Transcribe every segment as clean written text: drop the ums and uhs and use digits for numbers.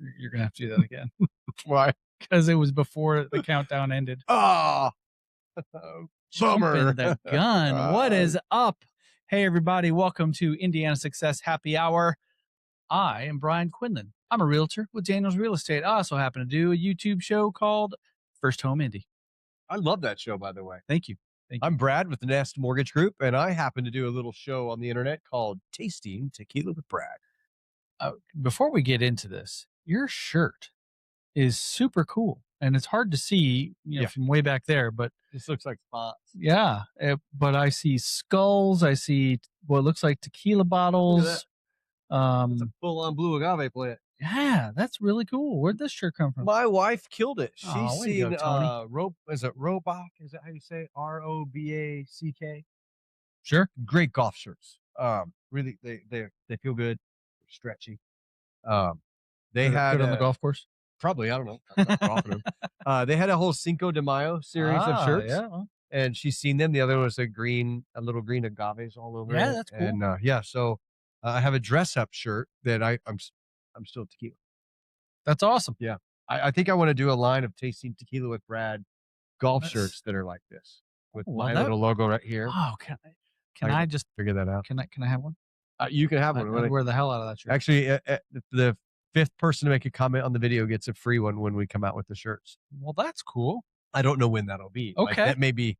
You're going to have to do that again. Why? Because it was before the countdown ended. Oh, Jumping the gun. What is up? Hey, everybody. Welcome to Indiana Success Happy Hour. I am Brian Quinlan. I'm a realtor with Daniels Real Estate. I also happen to do a YouTube show called First Home Indy. I love that show, by the way. Thank you. I'm Brad with the Nest Mortgage Group, and I happen to do a little show on the internet called Tasting Tequila with Brad. Before we get into this, your shirt is super cool, and it's hard to see, from way back there. But this looks like spots. Yeah, but I see skulls. I see what looks like tequila bottles. It's a full-on blue agave plant. Yeah, that's really cool. Where'd this shirt come from? My wife killed it. She's seen is it Roback? Is that how you say it? Roback? Sure. Great golf shirts. Really, they feel good, stretchy. They had on the golf course. Probably, I don't know. I'm not golfing them. They had a whole Cinco de Mayo series of shirts. Yeah. And she's seen them. The other one was a little green agaves all over it. Yeah, that's cool. And so I have a dress-up shirt that I'm still tequila. That's awesome. Yeah. I think I want to do a line of Tasting Tequila with Brad golf shirts that are like this with my little logo right here. Oh, can I just figure that out? Can I have one? You can have one. I'd wear the hell out of that shirt. Actually, the fifth person to make a comment on the video gets a free one when we come out with the shirts. Well, that's cool. I don't know when that'll be. Okay. Like, that may be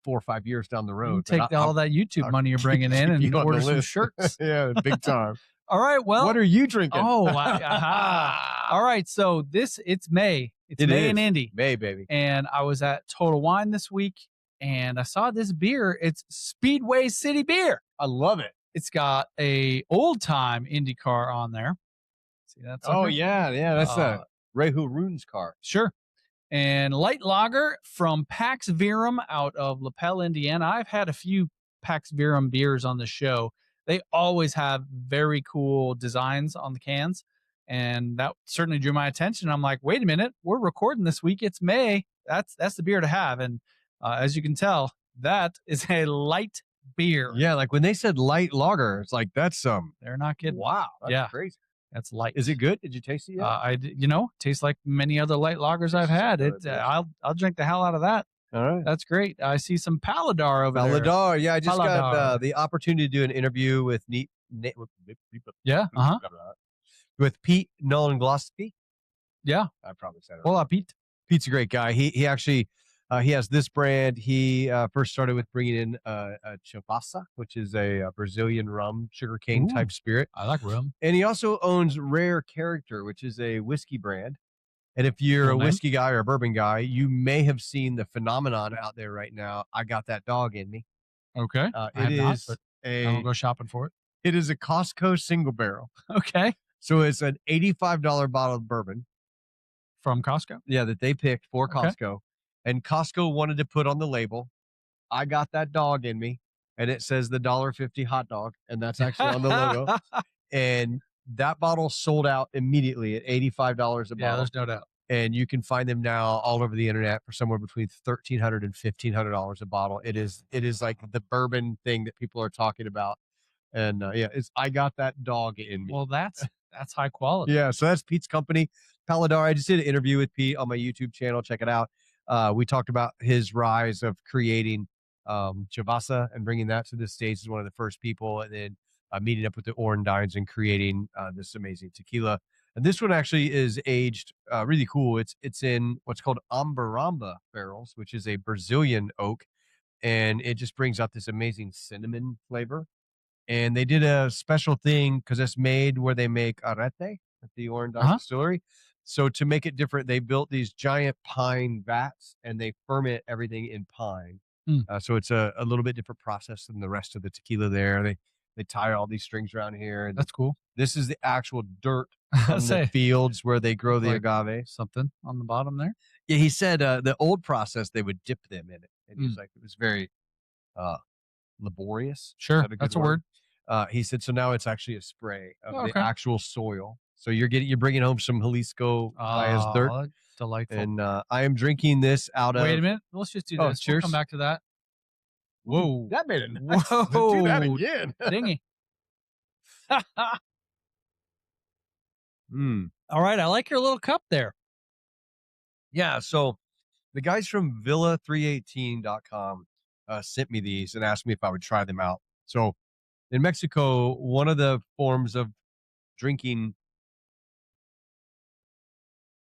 4 or 5 years down the road. Take all that YouTube money you're bringing in and order some shirts. Yeah, big time. All right. Well, what are you drinking? Oh, all right. So it's May. It's May in Indy. May, baby. And I was at Total Wine this week and I saw this beer. It's Speedway City beer. I love it. It's got a old time Indy car on there. See that? Yeah. That's Rehu Rune's car. Sure. And light lager from Pax Verum out of LaPel, Indiana. I've had a few Pax Verum beers on the show. They always have very cool designs on the cans. And that certainly drew my attention. I'm like, wait a minute, we're recording this week. It's May. That's the beer to have. And as you can tell, that is a light beer. Yeah, like when they said light lager, it's like that's they're not kidding. Wow, that's crazy. That's light. Is it good? Did you taste it yet? Tastes like many other light lagers I've had. I'll drink the hell out of that. All right. That's great. I see some Paladar over there. Paladar. Yeah, I just got the opportunity to do an interview with with Pete Nolengloski. Yeah. I probably said it. Hola, Pete. Pete's a great guy. He actually he has this brand. He first started with bringing in a Chavassa, which is a Brazilian rum, sugarcane type spirit. I like rum. And he also owns Rare Character, which is a whiskey brand. And if you're a whiskey guy or a bourbon guy, you may have seen the phenomenon out there right now. I got that dog in me. Okay. I'm gonna go shopping for it. It is a Costco single barrel. Okay. So it's an $85 bottle of bourbon. From Costco? Yeah, that they picked for Costco. And Costco wanted to put on the label, I got that dog in me. And it says the $1.50 hot dog. And that's actually on the logo. And that bottle sold out immediately at $85 a bottle. Yeah, there's no doubt. And you can find them now all over the internet for somewhere between $1,300 and $1,500 a bottle. It is like the bourbon thing that people are talking about. And I got that dog in me. Well, that's high quality. Yeah, so that's Pete's company, Paladar. I just did an interview with Pete on my YouTube channel. Check it out. We talked about his rise of creating Chavassa and bringing that to the States as one of the first people, and then meeting up with the Orendines and creating this amazing tequila. And this one actually is aged really cool. It's in what's called Ambaramba barrels, which is a Brazilian oak, and it just brings out this amazing cinnamon flavor. And they did a special thing because it's made where they make arete at the Orendine distillery. So to make it different, they built these giant pine vats and they ferment everything in pine. So it's a little bit different process than the rest of the tequila there. They tie all these strings around here. And that's cool. This is the actual dirt from the fields where they grow the agave. Something on the bottom there. Yeah, he said the old process, they would dip them in it. And he was like, it was very laborious. Sure, that's a word. He said, so now it's actually a spray of the actual soil. So you're bringing home some Jalisco Maya's dirt. Delightful. And I am drinking this out of. Wait a minute. Let's just do this. Cheers. We'll come back to that. Whoa. That made it nice. Whoa. Do that again. Dingy. Mm. All right, I like your little cup there. Yeah. So the guys from Villa318.com sent me these and asked me if I would try them out. So in Mexico, one of the forms of drinking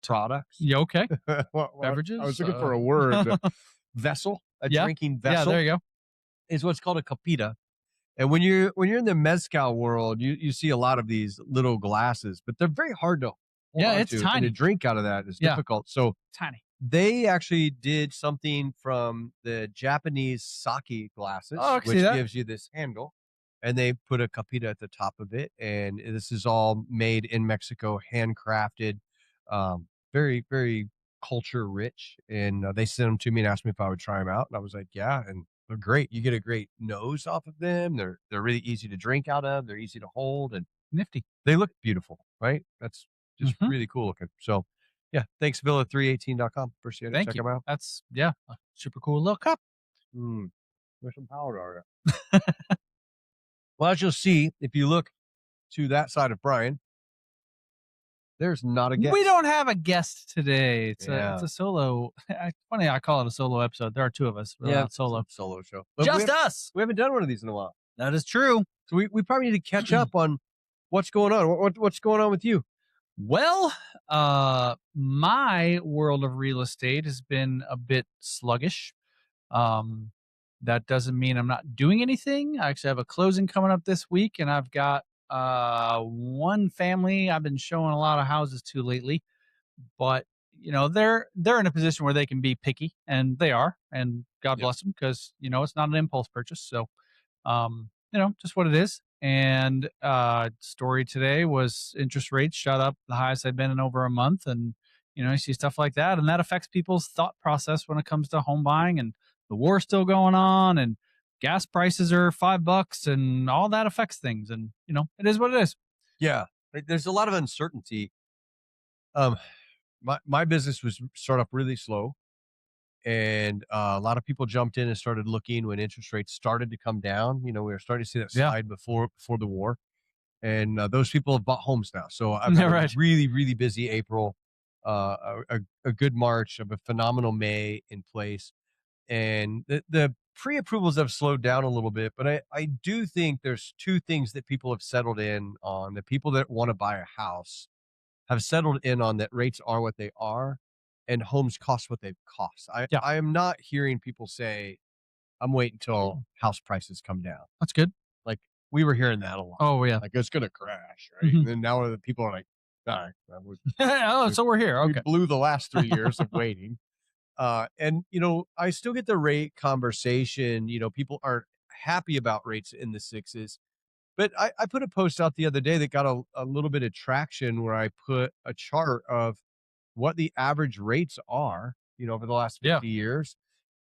products, Yeah, okay. I was Beverages. looking for a word, but vessel, a Yeah, drinking yeah. There vessel, you go. is what's called a capita. And when you're in the mezcal world, you see a lot of these little glasses, but they're very hard to hold Yeah, on it's to, and to tiny. drink out of that is Yeah, difficult. So tiny. they actually did something from the Japanese sake Oh, glasses, I can see which that. gives you this handle, and they put a capita at the top of it. And this is all made in Mexico, handcrafted, very, very culture rich. And they sent them to me and asked me if I would try them out. And I was like, yeah. And they're great. You get a great nose off of them. They're really easy to drink out of. They're easy to hold, and Nifty. they look beautiful, right? That's just Hmm. really cool looking. So yeah, thanks Villa318.com. Appreciate it. Thank Check you. them out. That's yeah, a super cool little cup. Mm, there's some powder. Well, as you'll see, if you look to that side of Brian, there's not a We guest. don't have a guest today. It's Yeah. a solo. Funny, I call it a solo episode. There are two of us. We're Yeah, not solo. solo show. But Just us. we haven't done one of these in a while. That is true. So we probably need to catch up on what's going on. What's going on with you? Well, my world of real estate has been a bit sluggish. Um, that doesn't mean I'm not doing anything. I actually have a closing coming up this week, and I've got one family I've been showing a lot of houses to lately. But they're in a position where they can be picky, and they are, and God Yep. bless them, because it's not an impulse purchase. So just what it is. And story today was interest rates shot up the highest they've been in over a month. And you see stuff like that, and that affects people's thought process when it comes to home buying. And the war's still going on, and gas prices are $5, and all that affects things. And it is what it is. Yeah. There's a lot of uncertainty. Um, my business was start off really slow, and a lot of people jumped in and started looking when interest rates started to come down. We were starting to see that Yeah. slide before the war, and those people have bought homes now. So I've had Yeah, a right. really, really busy April, a good March, of a phenomenal May in place, and the pre-approvals have slowed down a little bit. But I do think there's two things that people have settled in on. The people that want to buy a house have settled in on that rates are what they are, and homes cost what they cost. I Yeah. I am not hearing people say, "I'm waiting until house prices come down." That's good. Like, we were hearing that a lot. Oh yeah. Like, "It's gonna crash," right? Mhm. And then now the people are like, "All right, well, Oh, we so we're here. we Okay. blew the last 3 years of waiting." And, I still get the rate conversation. People aren't happy about rates in the sixes. But I put a post out the other day that got a little bit of traction, where I put a chart of what the average rates are, over the last Yeah. 50 years.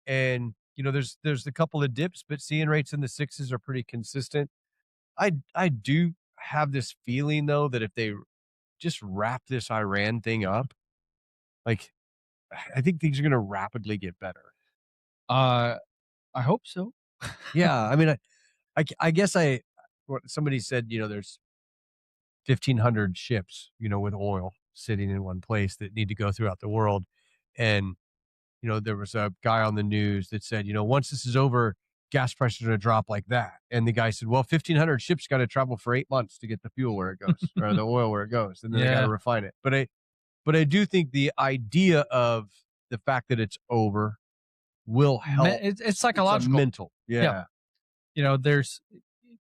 And, there's a couple of dips, but seeing rates in the sixes are pretty consistent. I do have this feeling, though, that if they just wrap this Iran thing up, like, I think things are going to rapidly get better. Uh, I hope so. Yeah. I mean, I guess what somebody said, there's 1,500 ships, with oil sitting in one place that need to go throughout the world. And, there was a guy on the news that said, once this is over, gas prices are going to drop like that. And the guy said, well, 1,500 ships got to travel for 8 months to get the fuel where it goes, or the oil where it goes. And then they got Yeah. to refine it. But I do think the idea of the fact that it's over will help. It's It's a psychological. mental. Yeah. There's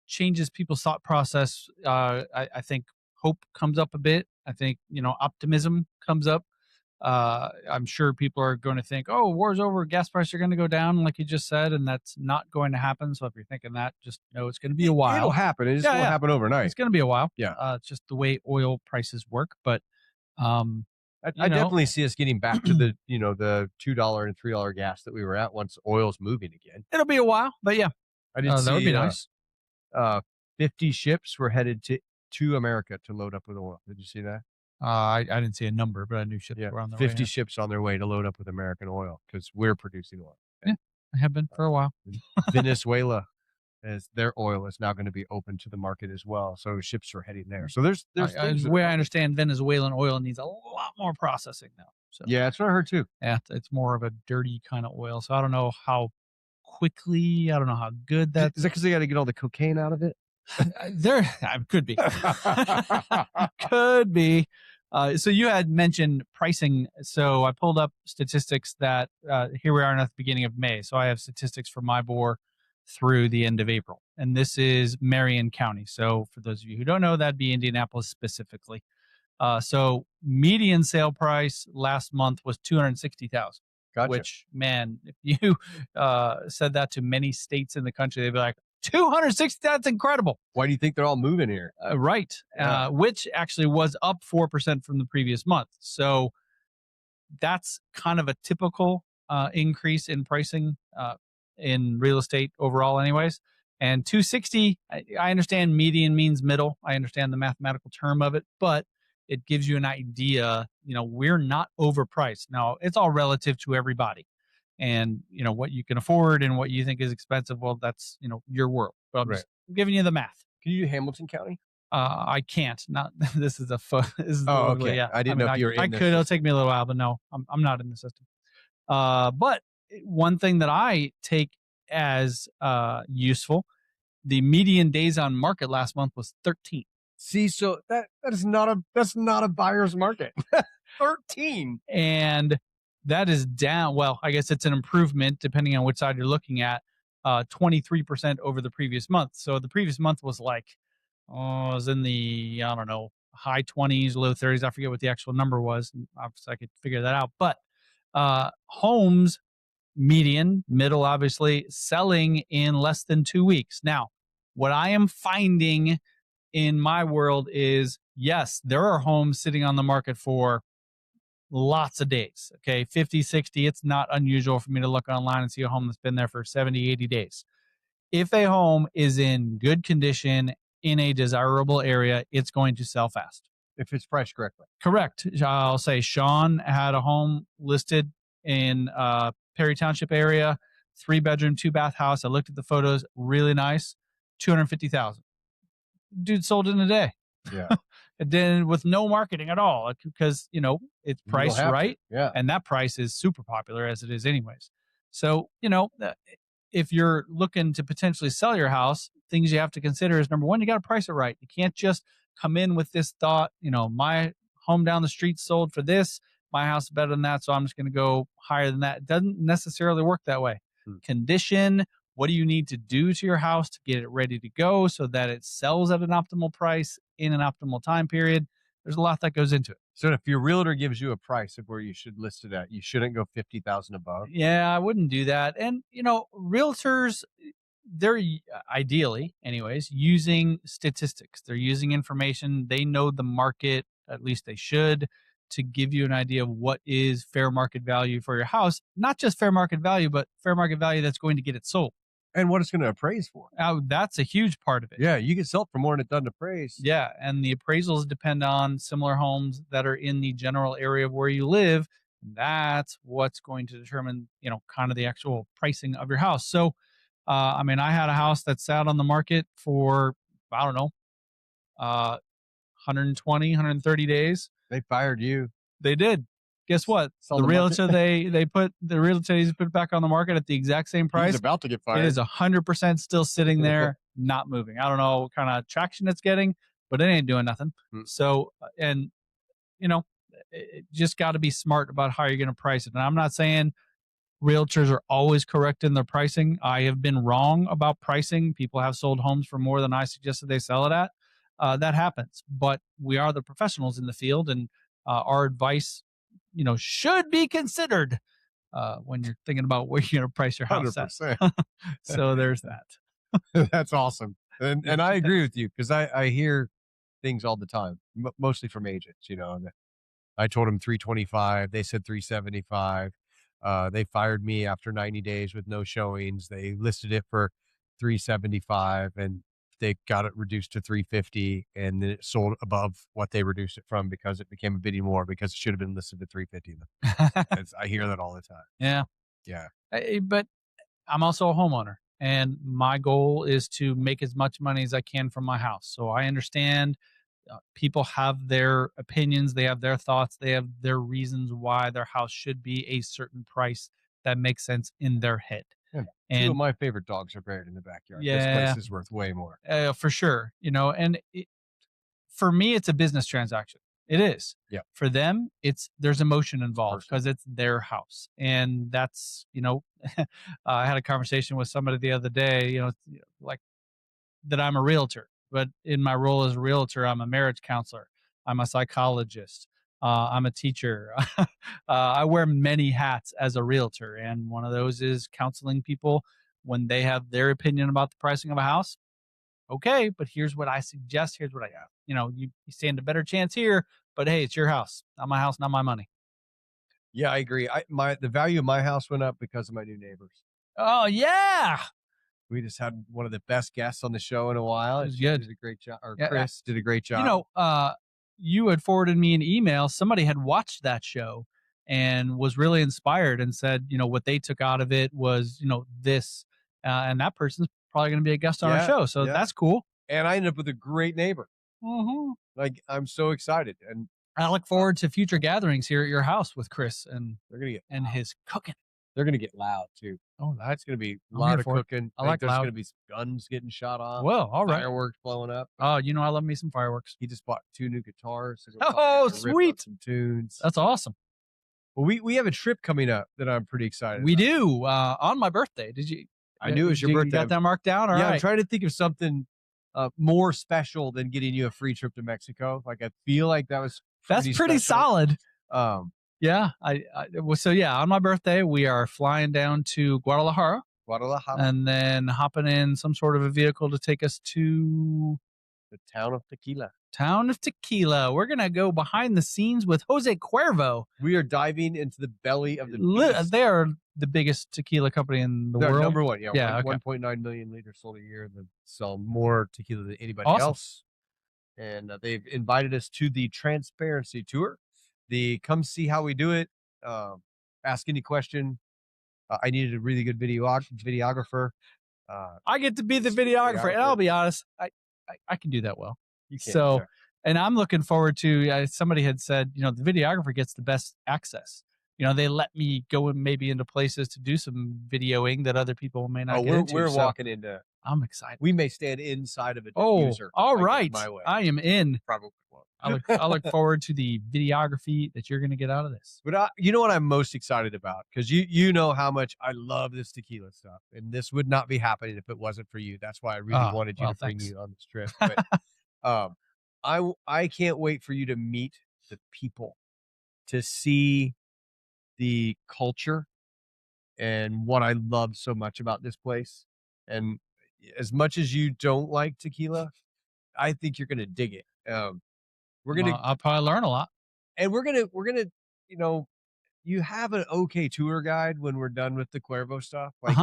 changes people's thought process. I think hope comes up a bit. I think optimism comes up. I'm sure people are going to think, "Oh, war's over, gas prices are going to go down," like you just said, and that's not going to happen. So if you're thinking that, just know it's going to be a It'll while. happen. It just Yeah, won't yeah. happen overnight. It's going to be a while. Yeah. It's just the way oil prices work. But um, I definitely see us getting back to the $2 and $3 gas that we were at once oil's moving again. it'll be a while. But yeah, I did that would see be nice. 50 ships were headed to America to load up with oil. Did you see that? I didn't see a number, but I knew ships Yeah, were on their 50 way. ships on their way to load up with American oil because we're producing oil. Yeah, I have been for a while. Venezuela as their oil is now going to be open to the market as well. So ships are heading there. So there's things The that are way I going. understand, Venezuelan oil needs a lot more processing now. So Yeah, that's what I heard too. yeah, it's more of a dirty kind of oil. So I don't know how quickly, I don't know how good Is that's that because they got to get all the cocaine out of it? there. Could be, could be. So you had mentioned pricing. So I pulled up statistics that here we are at the beginning of May. So I have statistics for my bore through the end of April, and this is Marion County. So for those of you who don't know, that'd be Indianapolis specifically. So median sale price last month was 260,000. Gotcha. Which, man, if you said that to many states in the country, they'd be like, 260, that's incredible. Why do you think they're all moving here? Right. Yeah. Which actually was up 4% from the previous month. So that's kind of a typical increase in pricing in real estate overall, anyways. And 260, I understand median means middle. I understand the mathematical term of it, but it gives you an idea. We're not overpriced. Now, it's all relative to everybody, and what you can afford and what you think is expensive. Well, that's your world. But I'm Right. just giving you the math. Can you do Hamilton County? I can't. Not this is this is Oh, literally, okay. yeah. I didn't know if you were in I this could. It'll system. take me a little while, but no, I'm not in the system. But one thing that I take as useful, the median days on market last month was 13. See, so that's not a buyer's market. 13. And that is down. Well, I guess it's an improvement depending on which side you're looking at. 23% over the previous month. So the previous month was like, it was in the, I don't know, high 20s, low 30s. I forget what the actual number was. Obviously, I could figure that out. But homes, median, middle, obviously, selling in less than 2 weeks. Now, what I am finding in my world is, yes, there are homes sitting on the market for lots of days. Okay, 50, 60. It's not unusual for me to look online and see a home that's been there for 70, 80 days. If a home is in good condition in a desirable area, it's going to sell fast. If it's priced correctly. Correct. I'll say Sean had a home listed in Perry Township area, 3-bedroom, 2-bath house. I looked at the photos, really nice, 250,000. Dude sold in a day. Yeah. And then with no marketing at all, because it's priced right, Yeah. and that price is super popular as it is anyways. So if you're looking to potentially sell your house, things you have to consider is, number one, you got to price it right. You can't just come in with this thought, my home down the street sold for this, my house is better than that, so I'm just going to go higher than that. It doesn't necessarily work that way. Condition, what do you need to do to your house to get it ready to go so that it sells at an optimal price in an optimal time period? There's a lot that goes into it. So if your realtor gives you a price of where you should list it at, you shouldn't go 50,000 above. Yeah, I wouldn't do that. And realtors, they're ideally, anyways, using statistics. They're using information. They know the market, at least they should, to give you an idea of what is fair market value for your house. Not just fair market value, but fair market value that's going to get it sold. And what it's going to appraise for. Now, that's a huge part of it. Yeah, you can sell it for more than it doesn't appraise. Yeah, and the appraisals depend on similar homes that are in the general area of where you live. That's what's going to determine, kind of the actual pricing of your house. So, I had a house that sat on the market for, I don't know, 120, 130 days. They fired you. They did. Guess what? The realtor they put it back on the market at the exact same price. He's about to get fired. It is 100% still sitting there, not moving. I don't know what kind of traction it's getting, but it ain't doing nothing. So, and it just got to be smart about how you're going to price it. And I'm not saying realtors are always correct in their pricing. I have been wrong about pricing. People have sold homes for more than I suggested they sell it at. That happens, but we are the professionals in the field, and our advice, should be considered when you're thinking about where you're going to price your house 100%. at. So there's that. That's awesome. And I agree with you, because I hear things all the time, mostly from agents, and I told them 325. They said 375. They fired me after 90 days with no showings. They listed it for 375 and they got it reduced to 350, and then it sold above what they reduced it from because it became a bidding war, because it should have been listed at 350. I hear that all the time. Yeah. Yeah. But I'm also a homeowner, And my goal is to make as much money as I can from my house. So I understand people have their opinions, they have their thoughts, they have their reasons why their house should be a certain price that makes sense in their head. Yeah, two of And my favorite dogs are buried in the backyard. This place yeah, is worth way more. for sure, and for me, it's a business transaction. It is. Yeah. For them, there's emotion involved Personal. because it's their house, and that's I had a conversation with somebody the other day, like that I'm a realtor, but in my role as a realtor, I'm a marriage counselor, I'm a psychologist, I'm a teacher. I wear many hats as a realtor, and one of those is counseling people when they have their opinion about the pricing of a house. Okay, but here's what I suggest. Here's what I got. You stand a better chance here, but hey, it's your house, not my house, not my money. Yeah, I agree. The value of my house went up because of my new neighbors. Oh yeah, We just had one of the best guests on the show in a while. it And was she good. did a great job. Or Yeah, Chris did a great you job. know, uh, you had forwarded me an email. Somebody had watched that show and was really inspired and said, what they took out of it was, this, and that person's probably going to be a guest on our Yeah, show. So yeah. that's cool. And I ended up with a great neighbor. Hmm. Like, I'm so excited. And I look forward to future gatherings here at your house with Chris they're gonna get and loud. his cooking. They're gonna get loud too. Oh, It's gonna be a I'm lot here of for it. cooking. I like There's loud. gonna be some guns getting shot off, Well, all right. fireworks blowing up. Oh, I love me some fireworks. He just bought 2 new guitars. So Oh, rip up sweet. some tunes. That's awesome. Well, we have a trip coming up that I'm pretty excited We about. do on my birthday. Did you? I knew it was your You birthday. got that marked down? All Yeah, right. I'm trying to think of something more special than getting you a free trip to Mexico. Like, I feel like That's pretty special. solid. Um, Yeah. So yeah, on my birthday, we are flying down to Guadalajara Guadalajara, and then hopping in some sort of a vehicle to take us to the town of Tequila. town of Tequila. We're gonna go behind the scenes with Jose Cuervo. We are diving into the belly of the beast. They are the biggest tequila company in the They're world. number one. Yeah, Yeah, okay. 1.9 million liters sold a year. They sell more tequila than anybody Awesome. else. And they've invited us to the transparency tour. The come see how we do it. Ask any question. I needed a really good videographer. I get to be the videographer, and I'll be honest, I can do that well. You can. So, Yeah. and I'm looking forward to. Somebody had said, the videographer gets the best access. They let me go maybe into places to do some videoing that other people may not get into. We're So walking into. I'm excited. We may stand inside of a Oh, diffuser. all if I get right. my way. I am in. Probably won't. I look forward to the videography that you're going to get out of this. But you know what I'm most excited about? Because you know how much I love this tequila stuff. And this would not be happening if it wasn't for you. That's why I really wanted you to bring thanks. you on this trip. But I can't wait for you to meet the people, to see the culture and what I love so much about this place. And as much as you don't like tequila, I think you're going to dig it. We're going to, I'll probably learn a lot. and we're going to, you have an okay tour guide when we're done with the Cuervo stuff. Like,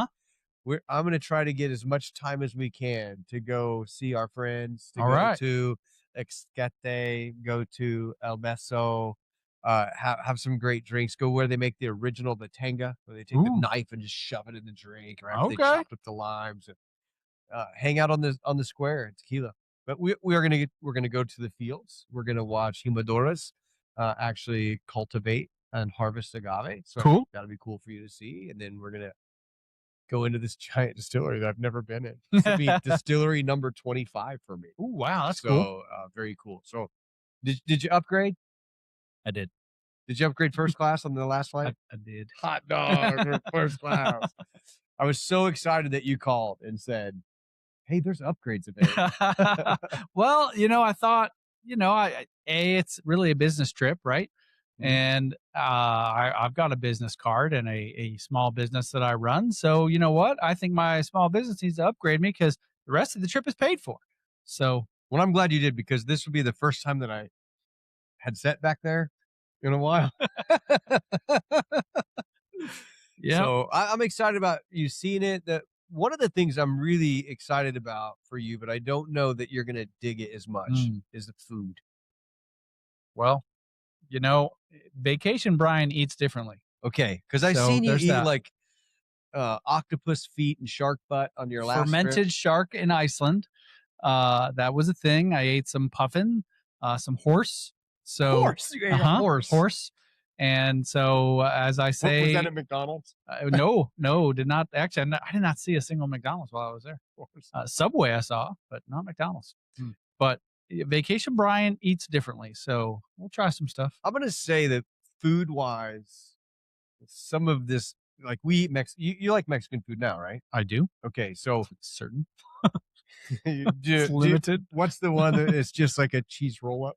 I'm going to try to get as much time as we can to go see our friends, to go to Exquete, go to El Beso, have some great drinks, go where they make the original Batanga, where they take the knife and just shove it in the drink, or after they chopped up the limes, and hang out on the square in Tequila. But we're gonna go to the fields. We're gonna watch humadoras actually cultivate and harvest agave. So cool. That'll be cool for you to see. And then we're gonna go into this giant distillery that I've never been in. This will be distillery number 25 for me. Oh wow, that's cool. Very cool. So did you upgrade? I did. Did you upgrade first class on the last flight? I did. Hot dog first class. I was so excited that you called and said, "Hey, there's upgrades available." Well, I thought, it's really a business trip, right? Mm-hmm. And I've got a business card and a small business that I run. So you know what? I think my small business needs to upgrade me because the rest of the trip is paid for. So, well, I'm glad you did, because this would be the first time that I had sat back there in a while. Yeah. So I'm excited about you seeing it. One of the things I'm really excited about for you, but I don't know that you're going to dig it as much, is the food. Well, vacation Brian eats differently. Okay. Because I've seen you eat like octopus feet and shark butt on your last trip. Fermented shark in Iceland. That was a thing. I ate some puffin, some horse. So, Horse, you ate a horse. horse. And so, as I Was say, that at McDonald's? no, did not actually. I did not see a single McDonald's while I was there. Horse. Subway I saw, but not McDonald's. Hmm. But Vacation Brian eats differently, so we'll try some stuff. I'm gonna say that food wise, some of this, like we eat you like Mexican food now, right? I do. Okay, so Certain. it's limited. What's the one that is just like a cheese roll up?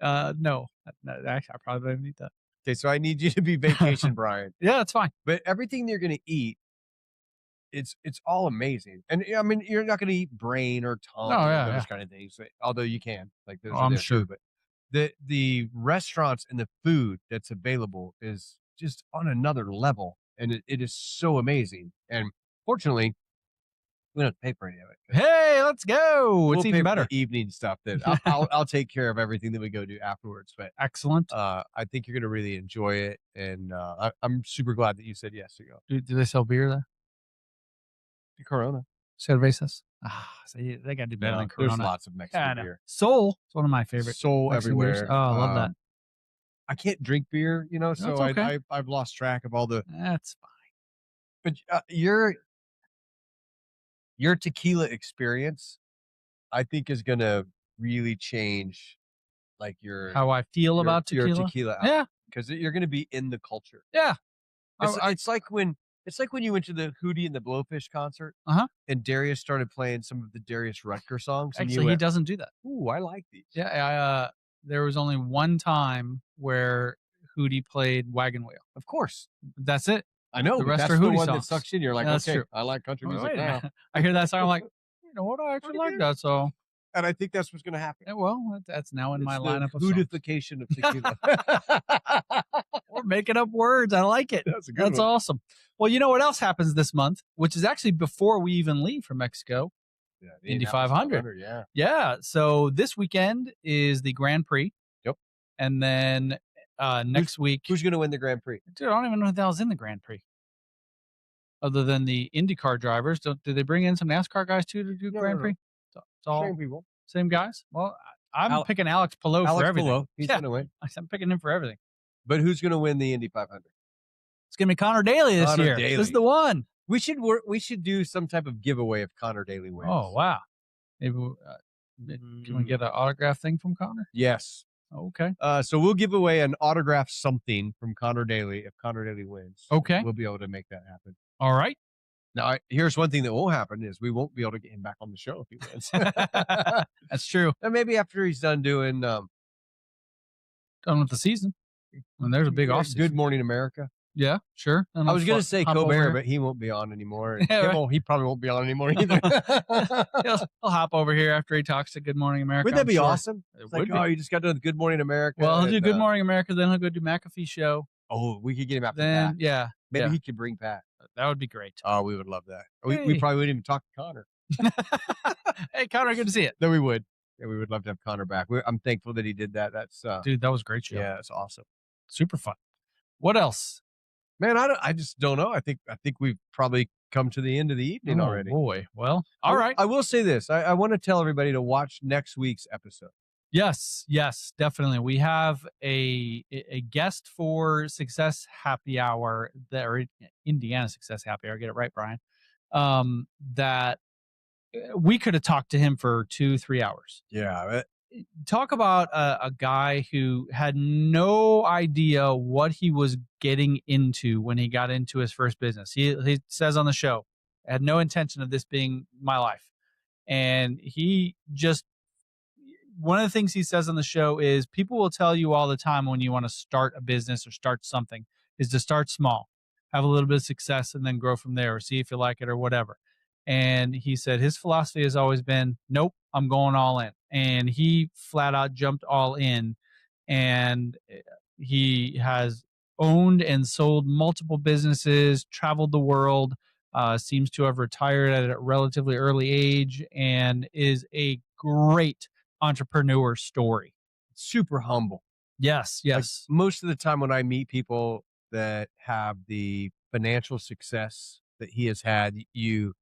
No, actually, I probably don't eat that. Okay, so I need you to be Vacation Brian. Yeah, that's fine. But everything you're gonna eat, it's all amazing. And I mean, you're not gonna eat brain or tongue or those kind of things. Although you can, like those are I'm there sure. too. But the restaurants and the food that's available is just on another level, and it is so amazing. And fortunately, we don't have to pay for any of it. Hey, let's go. We'll It's pay even for better. the evening stuff that I'll take care of everything that we go do afterwards. But Excellent. I think you're gonna really enjoy it, and I'm super glad that you said yes to go. Do they sell beer there? Corona. Cervezas. So they got to do better than Corona. There's lots of Mexican beer. Soul. It's one of my favorite. Soul Mexican everywhere. beers. Oh, I love that. I can't drink beer, so That's okay. I've lost track of all the. That's fine. But your tequila experience, I think, is gonna really change, like How I feel about tequila. Your tequila, yeah, because you're gonna be in the culture. Yeah, It's like when you went to the Hootie and the Blowfish concert, and Darius started playing some of the Darius Rutger songs. And actually, he doesn't do that. Ooh, I like these. Yeah, there was only one time where Hootie played Wagon Wheel. Of course, that's it. I know. The rest that's are the Hootie one songs. that sucks in. You're like, Yeah, that's okay, true. I like country Wait music a now. minute. I hear that song. I'm like, you know what? I actually like that song. And I think that's what's going to happen. Yeah, well, that's now in my lineup of songs. Hoodification of tequila. We're making up words. I like it. That's a good That's one. awesome. Well, you know what else happens this month, which is actually before we even leave for Mexico? Yeah, Indy 500. Yeah. Yeah. So this weekend is the Grand Prix. Yep. And then next week. Who's going to win the Grand Prix? Dude, I don't even know who the hell's in the Grand Prix. Other than the IndyCar drivers. Do they bring in some NASCAR guys too to do Grand Prix? It's all same people. Same guys? Well, I'm picking Alex Palou for everything. Palou, he's going to win. I'm picking him for everything. But who's going to win the Indy 500? It's going to be Connor Daly this year. Daly. This is the one. We should do some type of giveaway if Connor Daly wins. Oh, wow. Maybe can we get an autograph thing from Connor? Yes. Okay. So we'll give away an autograph something from Connor Daly if Connor Daly wins. Okay. We'll be able to make that happen. All right. Now, here's one thing that will happen is we won't be able to get him back on the show if he wins. That's true. And maybe after he's done doing done with the season. When there's a big off season. Good Morning America. Yeah, sure. I was going to say Colbert, but he won't be on anymore. And he probably won't be on anymore either. He'll hop over here after he talks to Good Morning America. Wouldn't that be awesome? It's like, you just got done with Good Morning America. Well, he'll do Good Morning America, then he'll go do McAfee show. Oh, we could get him after then, Pat. Yeah. Maybe he could bring Pat. That would be great. Oh, we would love that. We probably wouldn't even talk to Connor. Hey, Connor, good to see you. No, we would. Yeah, we would love to have Connor back. I'm thankful that he did that. That's dude, that was a great show. Yeah, it's awesome. Super fun. What else? Man, I just don't know. I think we've probably come to the end of the evening already. Boy. Well, all right. I will say this. I want to tell everybody to watch next week's episode. Yes, definitely. We have a guest for Success Happy Hour, or Indiana Success Happy Hour. Get it right, Brian. That we could have talked to him for 2-3 hours. Yeah. Talk about a guy who had no idea what he was getting into when he got into his first business. He says on the show, I had no intention of this being my life. And he just, one of the things he says on the show is people will tell you all the time when you want to start a business or start something is to start small, have a little bit of success and then grow from there or see if you like it or whatever. And he said his philosophy has always been, nope, I'm going all in. And he flat out jumped all in. And he has owned and sold multiple businesses, traveled the world, seems to have retired at a relatively early age, and is a great entrepreneur story. Super humble. Yes. Like most of the time when I meet people that have the financial success that he has had, you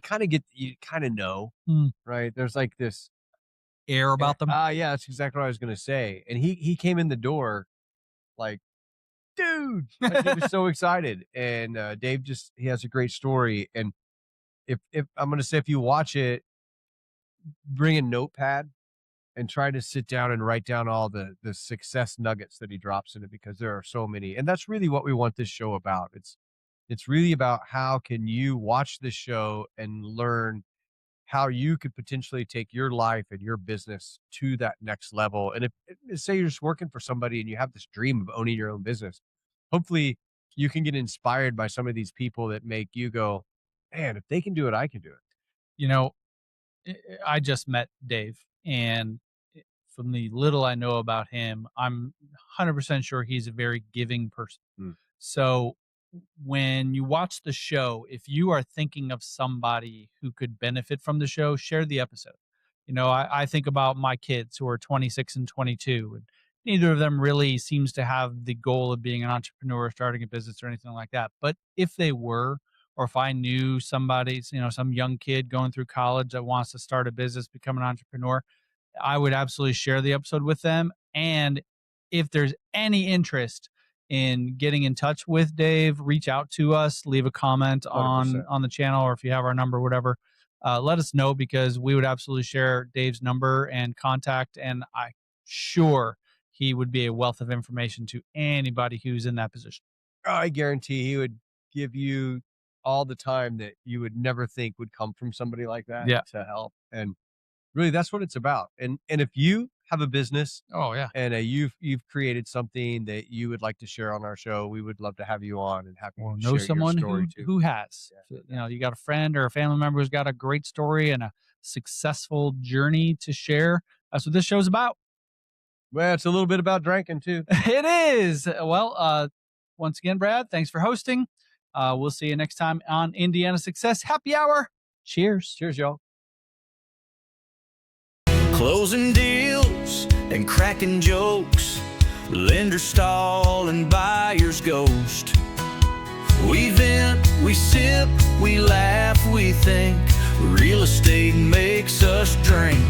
kind of know, Mm. right? There's like this, Air about them. yeah, that's exactly what I was going to say. And he came in the door like, dude, like he was so excited. And Dave he has a great story. And if I'm going to say, if you watch it, bring a notepad and try to sit down and write down all the success nuggets that he drops in it, because there are so many. And that's really what we want this show about. It's really about how can you watch this show and learn how you could potentially take your life and your business to that next level. And say you're just working for somebody and you have this dream of owning your own business, hopefully you can get inspired by some of these people that make you go, man, if they can do it, I can do it. You know, I just met Dave, and from the little I know about him, I'm 100% sure he's a very giving person. Mm. So when you watch the show, if you are thinking of somebody who could benefit from the show, share the episode. I think about my kids who are 26 and 22, and neither of them really seems to have the goal of being an entrepreneur, starting a business, or anything like that. But if they were, or if I knew somebody, some young kid going through college that wants to start a business, become an entrepreneur, I would absolutely share the episode with them. And if there's any interest in getting in touch with Dave, reach out to us, leave a comment 100%. on the channel, or if you have our number, whatever, let us know, because we would absolutely share Dave's number and contact. And I'm sure he would be a wealth of information to anybody who's in that position. I guarantee he would give you all the time that you would never think would come from somebody like that Yeah. to help. And really, that's what it's about. And if you have a business, Oh yeah, and you've created something that you would like to share on our show, we would love to have you on and have you or share know your someone story too. who has. Yeah, You got a friend or a family member who's got a great story and a successful journey to share. That's what this show's about. Well, it's a little bit about drinking too. It is. Well, once again, Brad, thanks for hosting. We'll see you next time on Indiana Success Happy Hour. Cheers. Cheers, y'all. Closing deals and cracking jokes, lender stall and buyer's ghost. We vent, we sip, we laugh, we think. Real estate makes us drink.